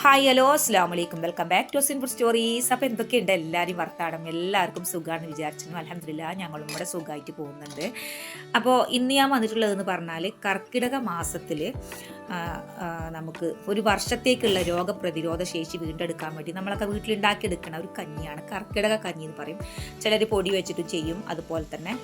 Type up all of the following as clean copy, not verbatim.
Hi hello അസ്സാം വലൈക്കും welcome back to simple stories. അപ്പോൾ എന്തൊക്കെയുണ്ട് എല്ലാവരും വർത്താനം? എല്ലാവർക്കും സുഖമാണെന്ന് വിചാരിച്ചു. അൽഹംദുലില്ലാ ഞങ്ങളും ഇവിടെ സുഖമായിട്ട് പോകുന്നുണ്ട്. അപ്പോൾ ഇന്ന് ഞാൻ വന്നിട്ടുള്ളതെന്ന് പറഞ്ഞാൽ കർക്കിടക മാസത്തിൽ നമുക്ക് ഒരു വർഷത്തേക്കുള്ള രോഗപ്രതിരോധ ശേഷി വീണ്ടെടുക്കാൻ വേണ്ടി നമ്മളൊക്കെ വീട്ടിലുണ്ടാക്കിയെടുക്കുന്ന ഒരു കഞ്ഞിയാണ് കർക്കിടക കഞ്ഞി എന്ന് പറയും. ചിലർ പൊടി വെച്ചിട്ട് ചെയ്യും, അതുപോലെ തന്നെ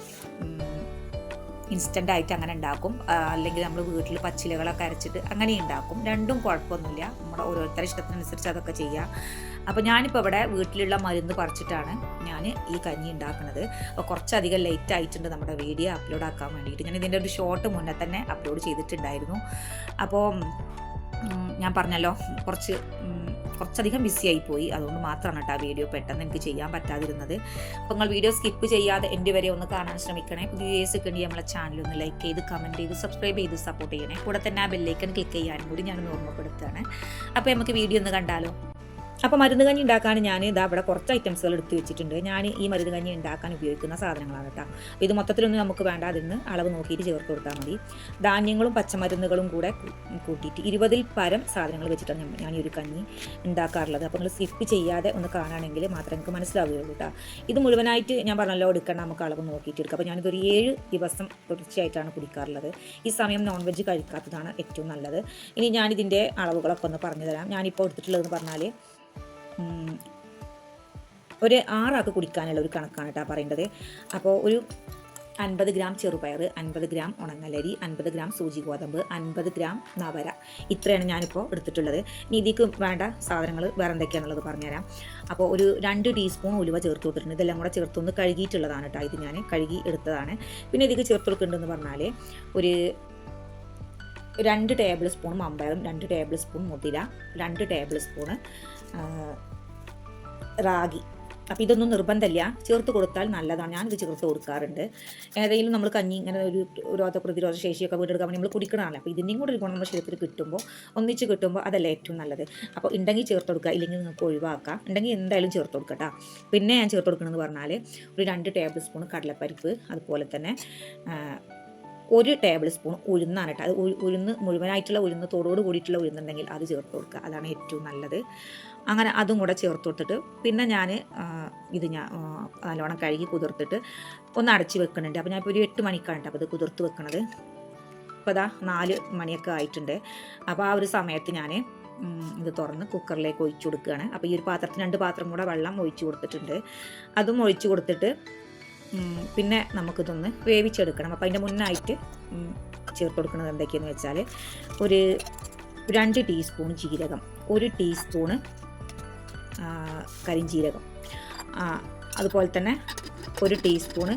ഇൻസ്റ്റൻ്റ് ആയിട്ട് അങ്ങനെ ഉണ്ടാക്കും, അല്ലെങ്കിൽ നമ്മൾ വീട്ടിൽ പച്ചിലകളൊക്കെ അരച്ചിട്ട് അങ്ങനെ ഉണ്ടാക്കും. രണ്ടും കുഴപ്പമൊന്നുമില്ല, നമ്മുടെ ഓരോരുത്തരുടെ ഇഷ്ടത്തിനനുസരിച്ച് അതൊക്കെ ചെയ്യാം. അപ്പോൾ ഞാനിപ്പോൾ ഇവിടെ വീട്ടിലുള്ള മരുന്ന് പറിച്ചിട്ടാണ് ഞാൻ ഈ കഞ്ഞി ഉണ്ടാക്കുന്നത്. അപ്പോൾ കുറച്ചധികം ലേറ്റ് ആയിട്ടുണ്ട് നമ്മുടെ വീഡിയോ അപ്ലോഡ് ആക്കാൻ വേണ്ടിയിട്ട്. ഞാൻ ഇതിൻ്റെ ഒരു ഷോർട്ട് മുന്നേ തന്നെ അപ്ലോഡ് ചെയ്തിട്ടുണ്ടായിരുന്നു. അപ്പോൾ ഞാൻ പറഞ്ഞല്ലോ കുറച്ചധികം ബിസി ആയിപ്പോയി, അതുകൊണ്ട് മാത്രമാണ് കേട്ടോ ആ വീഡിയോ പെട്ടെന്ന് എനിക്ക് ചെയ്യാൻ പറ്റാതിരുന്നത്. അപ്പോൾ നിങ്ങൾ വീഡിയോ സ്കിപ്പ് ചെയ്യാതെ എൻ്റെ വരെ ഒന്ന് കാണാൻ ശ്രമിക്കണേ. പുതിയ വീഡിയോസ് ഒക്കെ ഉണ്ടെങ്കിൽ നമ്മളെ ചാനൽ ഒന്ന് ലൈക്ക് ചെയ്ത് കമൻറ്റ് ചെയ്ത് സബ്സ്ക്രൈബ് ചെയ്ത് സപ്പോർട്ട് ചെയ്യണേ. കൂടെ തന്നെ ആ ബെല്ലൈക്കൺ ക്ലിക്ക് ചെയ്യാനും കൂടി ഞാനൊന്ന് ഓർമ്മപ്പെടുത്തുകയാണ്. അപ്പോൾ നമുക്ക് വീഡിയോ ഒന്ന് കണ്ടാലോ. അപ്പോൾ മരുന്ന് കഞ്ഞി ഉണ്ടാക്കാൻ ഞാൻ ഇതാ ഇവിടെ കുറച്ച് ഐറ്റംസുകൾ എടുത്ത് വെച്ചിട്ടുണ്ട്. ഞാൻ ഈ മരുന്ന് കഞ്ഞി ഉണ്ടാക്കാൻ ഉപയോഗിക്കുന്ന സാധനങ്ങളാണ് കേട്ടോ. ഇത് മൊത്തത്തിലൊന്നും നമുക്ക് വേണ്ട, അതിന് അളവ് നോക്കിയിട്ട് ചേർത്ത് കൊടുത്താൽ മതി. ധാന്യങ്ങളും പച്ചമരുന്നുകളും കൂടെ കൂട്ടിയിട്ട് 20-ൽ പരം സാധനങ്ങൾ വെച്ചിട്ടാണ് ഞാൻ ഈ ഒരു കഞ്ഞി ഉണ്ടാക്കാറുള്ളത്. അപ്പോൾ നിങ്ങൾ സ്കിപ്പ് ചെയ്യാതെ ഒന്ന് കാണുകയാണെങ്കിൽ മാത്രമേ നിങ്ങൾക്ക് മനസ്സിലാവുകയുള്ളൂ കേട്ടോ. ഇത് മുഴുവനായിട്ട് ഞാൻ പറഞ്ഞല്ലോ എടുക്കണം, നമുക്ക് അളവ് നോക്കിയിട്ട് എടുക്കാം. അപ്പോൾ ഞാനിതൊരു 7 ദിവസം തുടർച്ചയായിട്ടാണ് കുടിക്കാറുള്ളത്. ഈ സമയം നോൺ വെജ് കഴിക്കാത്തതാണ് ഏറ്റവും നല്ലത്. ഇനി ഞാനിതിൻ്റെ അളവുകളൊക്കെ ഒന്ന് പറഞ്ഞു തരാം. ഞാനിപ്പോൾ എടുത്തിട്ടുള്ളതെന്ന് പറഞ്ഞാൽ ഒരു 6 ആൾക്ക് കുടിക്കാനുള്ള ഒരു കണക്കാണ് കേട്ടോ പറയേണ്ടത്. അപ്പോൾ ഒരു 50 ഗ്രാം ചെറുപയർ, 50 ഗ്രാം ഉണങ്ങലരി, 50 ഗ്രാം സൂചി ഗോതമ്പ്, 50 ഗ്രാം നവര, ഇത്രയാണ് ഞാനിപ്പോൾ എടുത്തിട്ടുള്ളത്. ഇനി ഇതിക്ക് വേണ്ട സാധനങ്ങൾ വേറെ എന്തൊക്കെയാണെന്നുള്ളത് പറഞ്ഞുതരാം. അപ്പോൾ ഒരു 2 ടീസ്പൂൺ ഉലുവ ചേർത്ത് കൊടുത്തിട്ടുണ്ട്. ഇതെല്ലാം കൂടെ ചേർത്തൊന്ന് കഴുകിയിട്ടുള്ളതാണ് കേട്ടോ. ഇത് ഞാൻ കഴുകി എടുത്തതാണ്. പിന്നെ ഇതിക്ക് ചേർത്ത് കൊടുക്കേണ്ടതെന്ന് പറഞ്ഞാൽ ഒരു 2 ടേബിൾ സ്പൂൺ മമ്പയറും, 2 ടേബിൾ സ്പൂൺ മുതിര, 2 ടേബിൾ സ്പൂണ് റാഗി. അപ്പോൾ ഇതൊന്നും നിർബന്ധമില്ല, ചേർത്ത് കൊടുത്താൽ നല്ലതാണ്. ഞാനിത് ചേർത്ത് കൊടുക്കാറുണ്ട്. ഏതെങ്കിലും നമ്മൾ കഞ്ഞി ഇങ്ങനെ ഒരു രോഗപ്രതിരോധ ശേഷിയൊക്കെ വീണ്ടെടുക്കാൻ വേണ്ടി നമ്മൾ കുടിക്കണമല്ലോ. അപ്പോൾ ഇതിൻ്റെയും കൂടെ ഒരു ഗുണം നമ്മുടെ ശരീരത്തിൽ കിട്ടുമ്പോൾ, ഒന്നിച്ച് കിട്ടുമ്പോൾ അതല്ല ഏറ്റവും നല്ലത്. അപ്പോൾ ഉണ്ടെങ്കിൽ ചേർത്ത് കൊടുക്കുക, ഇല്ലെങ്കിൽ നിങ്ങൾക്ക് ഒഴിവാക്കാം. ഉണ്ടെങ്കിൽ എന്തായാലും ചേർത്ത് കൊടുക്കട്ടോ. പിന്നെ ഞാൻ ചേർത്ത് കൊടുക്കണമെന്ന് പറഞ്ഞാൽ ഒരു 2 ടേബിൾ സ്പൂൺ കടലപ്പരിപ്പ്, അതുപോലെ തന്നെ 1 ടേബിൾ സ്പൂൺ ഉഴുന്നാണ് കേട്ടോ. അത് ഉഴുന്ന് മുഴുവനായിട്ടുള്ള ഉഴുന്ന്, തോടോട് കൂടിയിട്ടുള്ള ഉഴുന്നുണ്ടെങ്കിൽ അത് ചേർത്ത് കൊടുക്കുക, അതാണ് ഏറ്റവും നല്ലത്. അങ്ങനെ അതും കൂടെ ചേർത്ത് കൊടുത്തിട്ട് പിന്നെ ഞാൻ നല്ലോണം കഴുകി കുതിർത്തിട്ട് ഒന്ന് അടച്ച് വെക്കുന്നുണ്ട്. അപ്പോൾ ഞാനിപ്പോൾ ഒരു 8 മണിക്കാണ് കേട്ടോ അപ്പോൾ ഇത് കുതിർത്ത് വെക്കണത്. ഇപ്പോൾ അതാ 4 മണിയൊക്കെ ആയിട്ടുണ്ട്. അപ്പോൾ ആ ഒരു സമയത്ത് ഞാൻ ഇത് തുറന്ന് കുക്കറിലേക്ക് ഒഴിച്ചു കൊടുക്കുകയാണ്. അപ്പോൾ ഈ ഒരു പാത്രത്തിന് 2 പാത്രം കൂടെ വെള്ളം ഒഴിച്ചു കൊടുത്തിട്ടുണ്ട്. അതും ഒഴിച്ചു കൊടുത്തിട്ട് പിന്നെ നമുക്കിതൊന്ന് വേവിച്ചെടുക്കണം. അപ്പോൾ അതിൻ്റെ മുന്നായിട്ട് ചേർത്ത് കൊടുക്കുന്നത് എന്തൊക്കെയാണെന്ന് വെച്ചാൽ ഒരു 2 ടീസ്പൂൺ ജീരകം, 1 ടീസ്പൂണ് കരിഞ്ജീരകം, അതുപോലെ തന്നെ 1 ടീസ്പൂണ്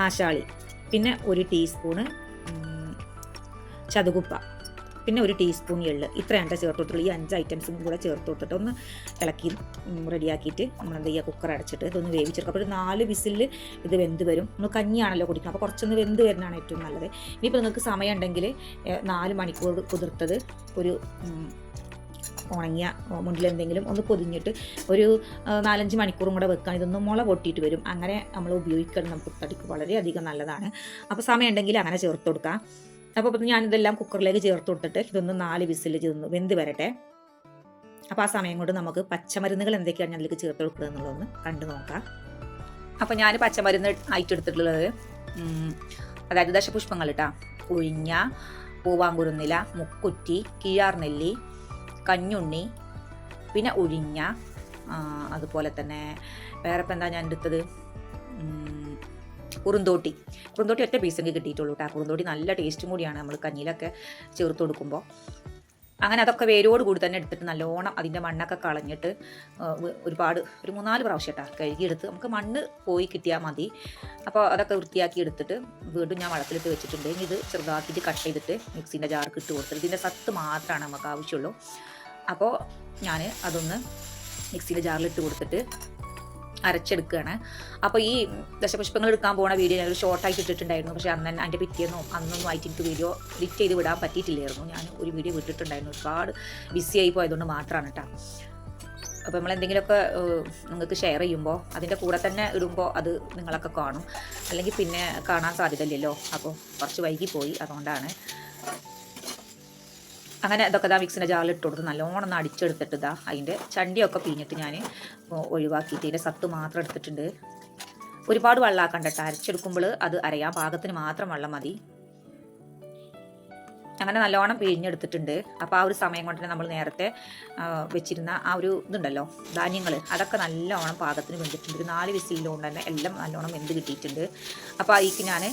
ആശാളി, പിന്നെ 1 ടീസ്പൂണ് ചതുകുപ്പ, പിന്നെ 1 ടീസ്പൂൺ എള്ള്. ഇത്രയാണ് ചേർത്ത് കൊടുത്തിട്ടുള്ള. ഈ 5 ഐറ്റംസും കൂടെ ചേർത്ത് കൊടുത്തിട്ട് ഒന്ന് ഇളക്കി റെഡിയാക്കിയിട്ട് നമ്മൾ എന്ത് ചെയ്യുക, കുക്കർ അടച്ചിട്ട് ഇതൊന്ന് വേവിച്ചെടുക്കുക. അപ്പോൾ ഒരു 4 വിസിലിൽ ഇത് വെന്ത് വരും. നമ്മൾ കഞ്ഞിയാണല്ലോ കുടിക്കുന്നത്, അപ്പോൾ കുറച്ചൊന്ന് വെന്ത് വരുന്നതാണ് ഏറ്റവും നല്ലത്. ഇനിയിപ്പോൾ നിങ്ങൾക്ക് സമയം ഉണ്ടെങ്കിൽ 4 മണിക്കൂർ കുതിർത്തത് ഒരു ഉണങ്ങിയ മുണ്ടിലെന്തെങ്കിലും ഒന്ന് പൊതിഞ്ഞിട്ട് ഒരു 4-5 മണിക്കൂറും കൂടെ വെക്കാൻ. ഇതൊന്ന് മുള പൊട്ടിയിട്ട് വരും. അങ്ങനെ നമ്മൾ ഉപയോഗിക്കണം, നമുക്ക് തടിക്ക് വളരെയധികം നല്ലതാണ്. അപ്പോൾ സമയം ഉണ്ടെങ്കിൽ അങ്ങനെ ചേർത്ത് കൊടുക്കാം. അപ്പോൾ ഞാനിതെല്ലാം കുക്കറിലേക്ക് ചേർത്ത് കൊടുത്തിട്ട് ഇതൊന്ന് 4 വിസിൽ വെന്ത് വരട്ടെ. അപ്പോൾ ആ സമയം കൊണ്ട് നമുക്ക് പച്ചമരുന്നുകൾ എന്തൊക്കെയാണ് അതിലേക്ക് ചേർത്ത് കൊടുക്കുക എന്നുള്ളതൊന്ന് കണ്ടു നോക്കാം. അപ്പോൾ ഞാൻ പച്ചമരുന്ന് ആയിട്ട് എടുത്തിട്ടുള്ളത് അതായത് ദശപുഷ്പങ്ങൾ ഇട്ടാ, ഉഴിഞ്ഞ, പൂവാങ്കുരുന്നില, മുക്കുറ്റി, കിഴാർനെല്ലി, കഞ്ഞുണ്ണി, പിന്നെ ഉഴിഞ്ഞ, അതുപോലെ തന്നെ വേറെ ഇപ്പം എന്താ ഞാൻ എടുത്തത്, കുറുന്തോട്ടി ഒറ്റ പീസെങ്കിൽ കിട്ടിയിട്ടുള്ളൂ കേട്ടോ. കുറുന്തോട്ടി നല്ല ടേസ്റ്റും കൂടിയാണ് നമ്മൾ കഞ്ഞിയിലൊക്കെ ചേർത്ത് കൊടുക്കുമ്പോൾ. അങ്ങനെ അതൊക്കെ വേരോട് കൂടി തന്നെ എടുത്തിട്ട് നല്ലോണം അതിൻ്റെ മണ്ണൊക്കെ കളഞ്ഞിട്ട് ഒരു 3-4 പ്രാവശ്യം കേട്ടോ കഴുകിയെടുത്ത് നമുക്ക് മണ്ണ് പോയി കിട്ടിയാൽ മതി. അപ്പോൾ അതൊക്കെ വൃത്തിയാക്കി എടുത്തിട്ട് വീണ്ടും ഞാൻ വെള്ളത്തിലിട്ട് വെച്ചിട്ടുണ്ട്. ഇത് ചെറുതാക്കിയിട്ട് കട്ട് ചെയ്തിട്ട് മിക്സിൻ്റെ ജാർക്ക് ഇട്ട് കൊടുത്തിട്ട് ഇതിൻ്റെ സത്ത് മാത്രമാണ് നമുക്ക് ആവശ്യമുള്ളൂ. അപ്പോൾ ഞാൻ അതൊന്ന് മിക്സിൻ്റെ ജാറിലിട്ട് കൊടുത്തിട്ട് അരച്ചെടുക്കുകയാണ്. അപ്പോൾ ഈ ദശപുഷ്പങ്ങൾ എടുക്കാൻ പോകുന്ന വീഡിയോ ഞാനൊരു ഷോർട്ടായിട്ട് ഇട്ടിട്ടുണ്ടായിരുന്നു. പക്ഷേ അതിൻ്റെ അന്നൊന്നും ആയിട്ട് എനിക്ക് വീഡിയോ എഡിറ്റ് ചെയ്ത് വിടാൻ പറ്റിയിട്ടില്ലായിരുന്നു. ഞാൻ ഒരു വീഡിയോ വിട്ടിട്ടുണ്ടായിരുന്നു, ഒരുപാട് ബിസി ആയി പോയതുകൊണ്ട് മാത്രമാണ് കേട്ടോ. അപ്പോൾ നമ്മളെന്തെങ്കിലുമൊക്കെ നിങ്ങൾക്ക് ഷെയർ ചെയ്യുമ്പോൾ അതിൻ്റെ കൂടെ തന്നെ ഇടുമ്പോൾ അത് നിങ്ങളൊക്കെ കാണും, അല്ലെങ്കിൽ പിന്നെ കാണാൻ സാധ്യതയില്ലല്ലോ. അപ്പോൾ കുറച്ച് വൈകി പോയി, അതുകൊണ്ടാണ്. അങ്ങനെ ഇതൊക്കെ ഇതാ മിക്സിൻ്റെ ജാറിൽ ഇട്ട് കൊടുത്ത് നല്ലോണം ഒന്ന് അടിച്ചെടുത്തിട്ട് ഇതാ അതിൻ്റെ ചണ്ടിയൊക്കെ പിഴിഞ്ഞിട്ട് ഞാൻ ഒഴിവാക്കിയിട്ട് ഇതിൻ്റെ സത്ത് മാത്രം എടുത്തിട്ടുണ്ട്. ഒരുപാട് വെള്ളമാക്കണ്ട കേട്ടോ, അരച്ചെടുക്കുമ്പോൾ അത് അരയാൻ പാകത്തിന് മാത്രം വെള്ളം മതി. അങ്ങനെ നല്ലോണം പിഴിഞ്ഞെടുത്തിട്ടുണ്ട്. അപ്പോൾ ആ ഒരു സമയം കൊണ്ട് തന്നെ നമ്മൾ നേരത്തെ വെച്ചിരുന്ന ആ ഒരു ഇതുണ്ടല്ലോ ധാന്യങ്ങൾ, അതൊക്കെ നല്ലോണം പാകത്തിന് വെന്തിട്ടുണ്ട്. ഒരു 4 വിസിലുകൊണ്ട് തന്നെ എല്ലാം നല്ലോണം വെന്ത് കിട്ടിയിട്ടുണ്ട്. അപ്പോൾ അതിലേക്ക് ഞാൻ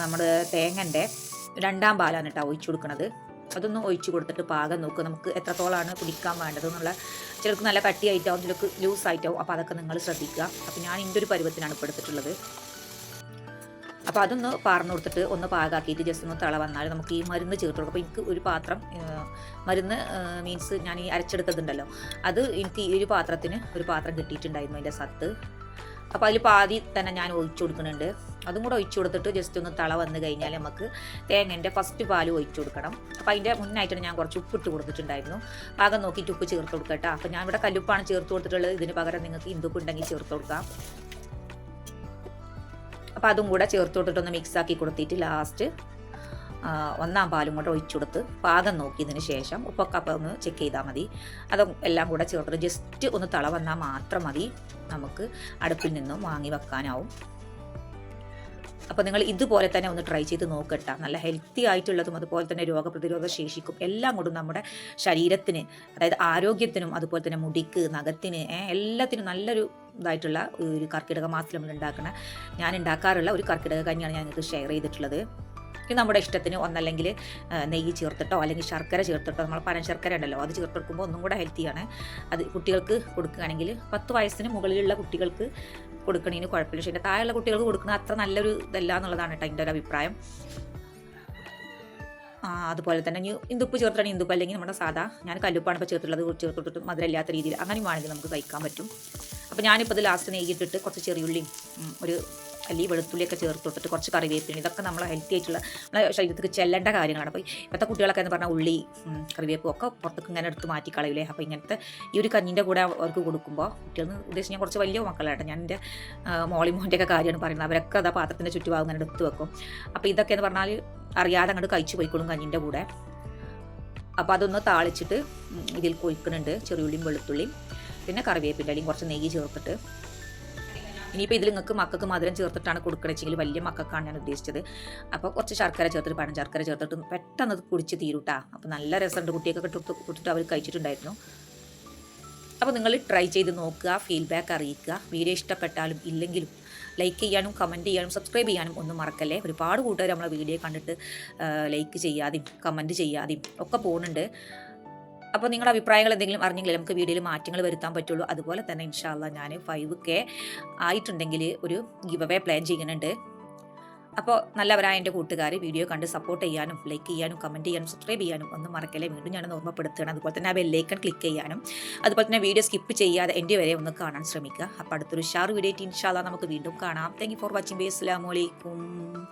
നമ്മുടെ തേങ്ങൻ്റെ 2ാം പാലാണ് കേട്ടോ ഒഴിച്ചു കൊടുക്കുന്നത്. അതൊന്ന് ഒഴിച്ചു കൊടുത്തിട്ട് പാകം നോക്കുക, നമുക്ക് എത്രത്തോളമാണ് കുടിക്കാൻ വേണ്ടത് എന്നുള്ള. ചിലർക്ക് നല്ല കട്ടിയായിട്ടാവും, ചിലർക്ക് ലൂസായിട്ടാവും. അപ്പോൾ അതൊക്കെ നിങ്ങൾ ശ്രദ്ധിക്കുക. അപ്പോൾ ഞാൻ ഇതിൻ്റെ ഒരു പരുവത്തിനാണ് ഇപ്പോൾ എടുത്തിട്ടുള്ളത്. അപ്പോൾ അതൊന്ന് പാർന്നു കൊടുത്തിട്ട് ഒന്ന് പാകാക്കിയിട്ട് ജസ്റ്റ് ഒന്ന് തിള വന്നാൽ നമുക്ക് ഈ മരുന്ന് ചേർത്ത് കൊടുക്കും. അപ്പോൾ എനിക്ക് ഒരു പാത്രം മരുന്ന് മീൻസ് ഞാൻ ഈ അരച്ചെടുത്തതുണ്ടല്ലോ, അത് എനിക്ക് ഈ ഒരു പാത്രത്തിന് ഒരു പാത്രം കിട്ടിയിട്ടുണ്ടായിരുന്നു അതിൻ്റെ സത്ത്. അപ്പോൾ അതിൽ പാതി തന്നെ ഞാൻ ഒഴിച്ചു കൊടുക്കുന്നുണ്ട്. അതും കൂടെ ഒഴിച്ചു കൊടുത്തിട്ട് ജസ്റ്റ് ഒന്ന് തിള വന്നു കഴിഞ്ഞാൽ നമുക്ക് തേങ്ങൻ്റെ ഫസ്റ്റ് പാൽ ഒഴിച്ചു കൊടുക്കണം. അപ്പോൾ അതിൻ്റെ മുന്നായിട്ടാണ് ഞാൻ കുറച്ച് ഉപ്പിട്ട് കൊടുത്തിട്ടുണ്ടായിരുന്നു. പാകം നോക്കിയിട്ട് ഉപ്പ് ചേർത്ത് കൊടുക്കട്ടോ. അപ്പോൾ ഞാൻ ഇവിടെ കല്ലുപ്പാണ് ചേർത്ത് കൊടുത്തിട്ടുള്ളത്. ഇതിന് പകരം നിങ്ങൾക്ക് ഇന്ദുപ്പ് ഉണ്ടെങ്കിൽ ചേർത്ത് കൊടുക്കാം. അപ്പോൾ അതും കൂടെ ചേർത്ത് കൊടുത്തിട്ടൊന്ന് മിക്സാക്കി കൊടുത്തിട്ട് ലാസ്റ്റ് 1ാം പാലും കൂടെ ഒഴിച്ചു കൊടുത്ത് പാകം നോക്കിയതിന് ശേഷം ഉപ്പൊക്കെ അപ്പം ഒന്ന് ചെക്ക് ചെയ്താൽ മതി. അതും എല്ലാം കൂടെ ചേർത്തിട്ട് ജസ്റ്റ് ഒന്ന് തിള വന്നാൽ മാത്രം മതി, നമുക്ക് അടുപ്പിൽ നിന്നും വാങ്ങി വെക്കാനാവും. അപ്പോൾ നിങ്ങൾ ഇതുപോലെ തന്നെ ഒന്ന് ട്രൈ ചെയ്ത് നോക്കട്ടെ. നല്ല ഹെൽത്തി ആയിട്ടുള്ളതും അതുപോലെ തന്നെ രോഗപ്രതിരോധ ശേഷിക്കും എല്ലാം കൊണ്ടും നമ്മുടെ ശരീരത്തിന്, അതായത് ആരോഗ്യത്തിനും അതുപോലെ തന്നെ മുടിക്ക്, നഖത്തിന്, എല്ലാത്തിനും നല്ലൊരു ഇതായിട്ടുള്ള ഒരു കർക്കിടക മാസത്തിൽ നമ്മൾ ഞാൻ ഉണ്ടാക്കാറുള്ള ഒരു കർക്കിടക കഞ്ഞിയാണ് ഞാൻ നിങ്ങൾക്ക് ഷെയർ ചെയ്തിട്ടുള്ളത്. ഇത് നമ്മുടെ ഇഷ്ടത്തിന് ഒന്നല്ലെങ്കിൽ നെയ്യ് ചേർത്തിട്ടോ അല്ലെങ്കിൽ ശർക്കര ചേർത്തിട്ടോ, നമ്മൾ പനം ശർക്കര ഉണ്ടല്ലോ അത് ചേർത്തെടുക്കുമ്പോൾ ഒന്നും കൂടെ ഹെൽത്തിയാണ്. അത് കുട്ടികൾക്ക് കൊടുക്കുകയാണെങ്കിൽ 10 വയസ്സിന് മുകളിലുള്ള കുട്ടികൾക്ക് കൊടുക്കണതിന് കുഴപ്പമില്ല. പക്ഷേ എൻ്റെ താഴെയുള്ള കുട്ടികൾക്ക് കൊടുക്കുന്നത് അത്ര നല്ലൊരു ഇതല്ല എന്നുള്ളതാണ് കേട്ടോ എൻ്റെ ഒരു അഭിപ്രായം. അതുപോലെ തന്നെ ഇന്ദുപ്പ് ചേർത്തിട്ടാണെങ്കിൽ ഇന്ദുപ്പ്, അല്ലെങ്കിൽ നമ്മുടെ സാധാ ഞാൻ കല്ലുപ്പാണ് ഇപ്പോൾ ചേർത്തുള്ളത്, ചേർത്തിട്ട് മധുരമില്ലാത്ത രീതിയിൽ അങ്ങനെയും വേണമെങ്കിൽ നമുക്ക് കഴിക്കാൻ പറ്റും. അപ്പോൾ ഞാനിപ്പോൾ ഇത് ലാസ്റ്റ് നെയ്യിട്ടിട്ട് കുറച്ച് ചെറിയുള്ളിയും ഒരു അല്ലി വെളുത്തുള്ളിയൊക്കെ ചേർത്ത് കൊടുത്തിട്ട് കുറച്ച് കറിവേപ്പില, ഇതൊക്കെ നമ്മളെ ഹെൽത്തി ആയിട്ടുള്ള നമ്മളെ ശരീരത്തിൽ ചെല്ലേണ്ട കാര്യങ്ങളാണ്. അപ്പോൾ ഇപ്പോഴത്തെ കുട്ടികളൊക്കെ എന്ന് പറഞ്ഞാൽ ഉള്ളി കറിവേപ്പും ഒക്കെ പുറത്തേക്ക് ഇങ്ങനെ എടുത്ത് മാറ്റി കളയില്ലേ. അപ്പോൾ ഇങ്ങനത്തെ ഈ ഒരു കഞ്ഞിൻ്റെ കൂടെ അവർക്ക് കൊടുക്കുമ്പോൾ കുട്ടികളെന്ന് ഉദ്ദേശിച്ച് ഞാൻ കുറച്ച് വലിയ മക്കളായിട്ട് ഞാൻ എൻ്റെ മോളിമോൻ്റെയൊക്കെ കാര്യമാണ് പറയുന്നത്. അവരൊക്കെ അതാ പാത്രത്തിൻ്റെ ചുറ്റുഭാഗം ഇങ്ങനെ എടുത്ത് വെക്കും. അപ്പോൾ ഇതൊക്കെ എന്ന് പറഞ്ഞാൽ അറിയാതെ അങ്ങോട്ട് കഴിച്ചു പോയിക്കോളും കഞ്ഞിൻ്റെ കൂടെ. അപ്പോൾ അതൊന്ന് താളിച്ചിട്ട് ഇതിൽ കൊഴിക്കുന്നുണ്ട് ചെറിയുള്ളിയും വെളുത്തുള്ളിയും പിന്നെ കറിവേപ്പിൻ്റെ അല്ലെങ്കിൽ കുറച്ച് നെയ്യ് ചേർത്തിട്ട്. ഇനിയിപ്പോൾ ഇതിൽ നിങ്ങൾക്ക് മക്കൾക്ക് മധുരം ചേർത്തിട്ടാണ് കൊടുക്കണമെങ്കിൽ വലിയ മക്കൾക്കാണ് ഞാൻ ഉദ്ദേശിച്ചത്. അപ്പോൾ കുറച്ച് ശർക്കര ചേർത്തിട്ട് പനം ശർക്കര ചേർത്തിട്ട് പെട്ടെന്ന് അത് കുടിച്ച് തീരുട്ടാ. അപ്പോൾ നല്ല രസമുണ്ട്, കുട്ടിയൊക്കെ കൊടുത്തിട്ട് അവർ കഴിച്ചിട്ടുണ്ടായിരുന്നു. അപ്പോൾ നിങ്ങൾ ട്രൈ ചെയ്ത് നോക്കുക, ഫീഡ്ബാക്ക് അറിയിക്കുക. വീഡിയോ ഇഷ്ടപ്പെട്ടാലും ഇല്ലെങ്കിലും ലൈക്ക് ചെയ്യാനും കമൻറ്റ് ചെയ്യാനും സബ്സ്ക്രൈബ് ചെയ്യാനും ഒന്നും മറക്കല്ലേ. ഒരുപാട് കൂട്ടുകാർ നമ്മളെ വീഡിയോ കണ്ടിട്ട് ലൈക്ക് ചെയ്യാതെയും കമൻറ്റ് ചെയ്യാതെയും ഒക്കെ പോകുന്നുണ്ട്. അപ്പോൾ നിങ്ങളുടെ അഭിപ്രായങ്ങൾ എന്തെങ്കിലും അറിഞ്ഞെങ്കിൽ നമുക്ക് വീഡിയോയിൽ മാറ്റങ്ങൾ വരുത്താൻ പറ്റുള്ളൂ. അതുപോലെ തന്നെ ഇൻഷാ അല്ലാഹ് ഞാൻ 5K ആയിട്ടുണ്ടെങ്കിൽ ഒരു ഗിവ് അവേ പ്ലാൻ ചെയ്യുന്നുണ്ട്. അപ്പോൾ നല്ലവരായ എൻ്റെ കൂട്ടുകാർ വീഡിയോ കണ്ട് സപ്പോർട്ട് ചെയ്യാനും ലൈക്ക് ചെയ്യാനും കമൻറ്റ് ചെയ്യാനും സബ്സ്ക്രൈബ് ചെയ്യാനും ഒന്നും മറക്കല്ലേ. വീണ്ടും ഞാൻ ഓർമ്മപ്പെടുത്തുകയാണ്. അതുപോലെ തന്നെ ആ ബെല്ലൈക്കൺ ക്ലിക്ക് ചെയ്യാനും അതുപോലെ തന്നെ വീഡിയോ സ്കിപ്പ് ചെയ്യാതെ എൻ്റെ വരെ ഒന്ന് കാണാൻ ശ്രമിക്കുക. അപ്പോൾ അടുത്തൊരു ഷാർ വീഡിയോ ഇൻഷാ അല്ലാഹ് നമുക്ക് വീണ്ടും കാണാം. Thank you for watching. അസ്സലാമു അലൈക്കും.